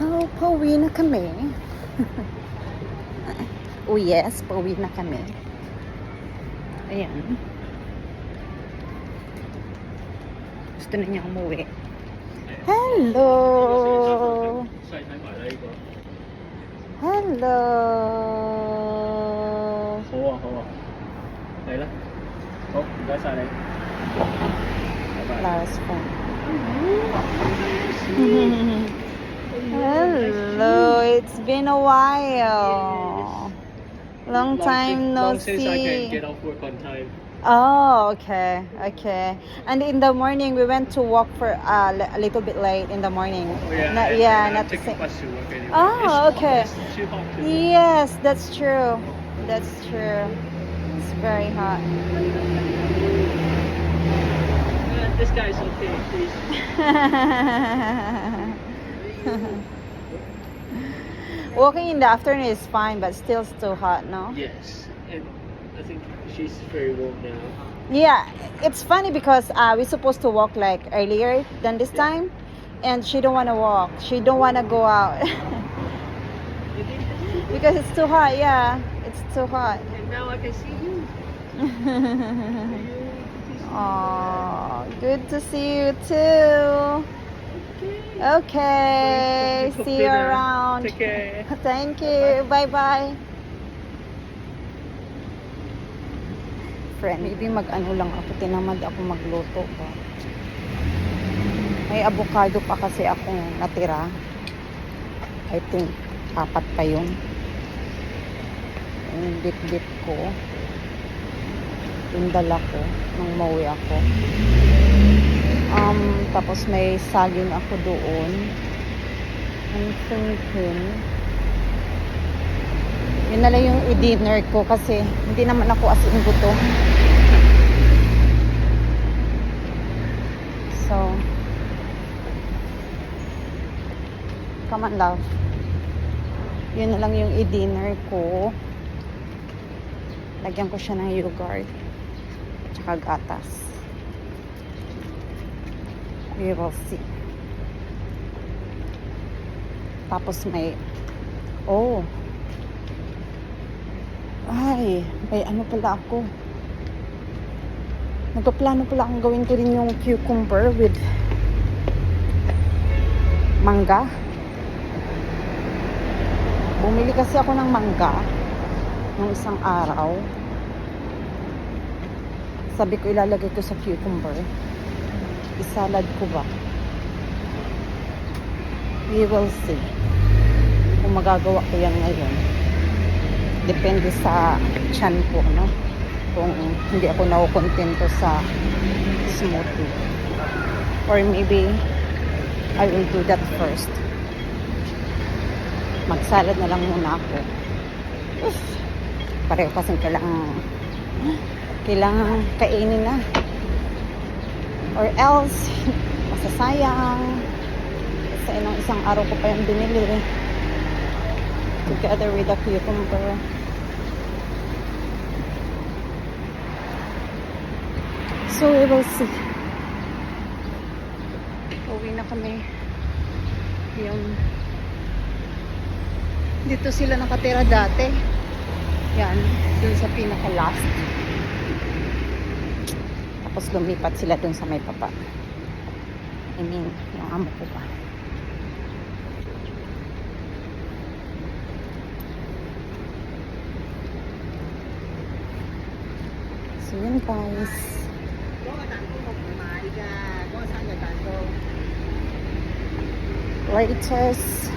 So, pauwi na kami. Oh yes, pauwi na kami. Ayan. Gusto na niya umuwi. Hello! Hello! 好啊，好啊，嚟啦，好，唔該晒你，拜拜。 Last phone. Hello, it's been a while. Long time no Long since I can see. get off work on time. Oh, okay, okay. And in the morning, we went to walk for a little bit late in the morning. Oh, yeah, Not, and, yeah, and not I the take the same. bus to work anyway. Oh, It's okay. Hot. It's too hot to Yes, that's true. That's true. It's very hot. This guy's okay, please. Walking in the afternoon is fine, but still hot, no? Yes, and I think she's very warm now. Yeah, it's funny because we're supposed to walk like earlier than this time, and she don't want to walk. She don't want to go out because it's too hot. Yeah, it's too hot. And now I can see you. Oh, good to see you too. Okay, Cook see you dinner. around. Take care. Thank you. Bye-bye. Friend, maybe mag-ano lang ako. Tinamad ako magluto ba. May avocado pa kasi akong natira. I think 4 pa yun. Yung dip-dip ko. Yung dala ko nung mauwi ako. Tapos may saging ako doon. I'm thinking yun na lang yung i-dinner ko kasi hindi naman ako as in gutom. So come on love, yun na lang yung i-dinner ko. Lagyan ko siya ng yogurt tsaka gatas. We will see. Tapos may may ano pala ako. Nagpaplano pala akong gawin ko rin yung cucumber with mangga. Bumili kasi ako ng mangga nung isang araw. Sabi ko ilalagay ko sa cucumber. Isalad ko ba? We will see kung magagawa ko yan ngayon. Depende sa tiyan ko, no? Kung hindi ako nakukontento sa smoothie. Or maybe I will do that first. Magsalad na lang muna ako. Oof. Pareho kasi kailangan kainin na. Or else, masasayang. Kasi nung isang araw ko pa yung binili. Together with the cucumber. So, we will see. Uwi na kami. Dito sila nakatira dati. Yan. Dun sa pinaka-last. Tapos lumipat sila dun sa may papa. I mean, yung amo ko pa. So yun guys. Latest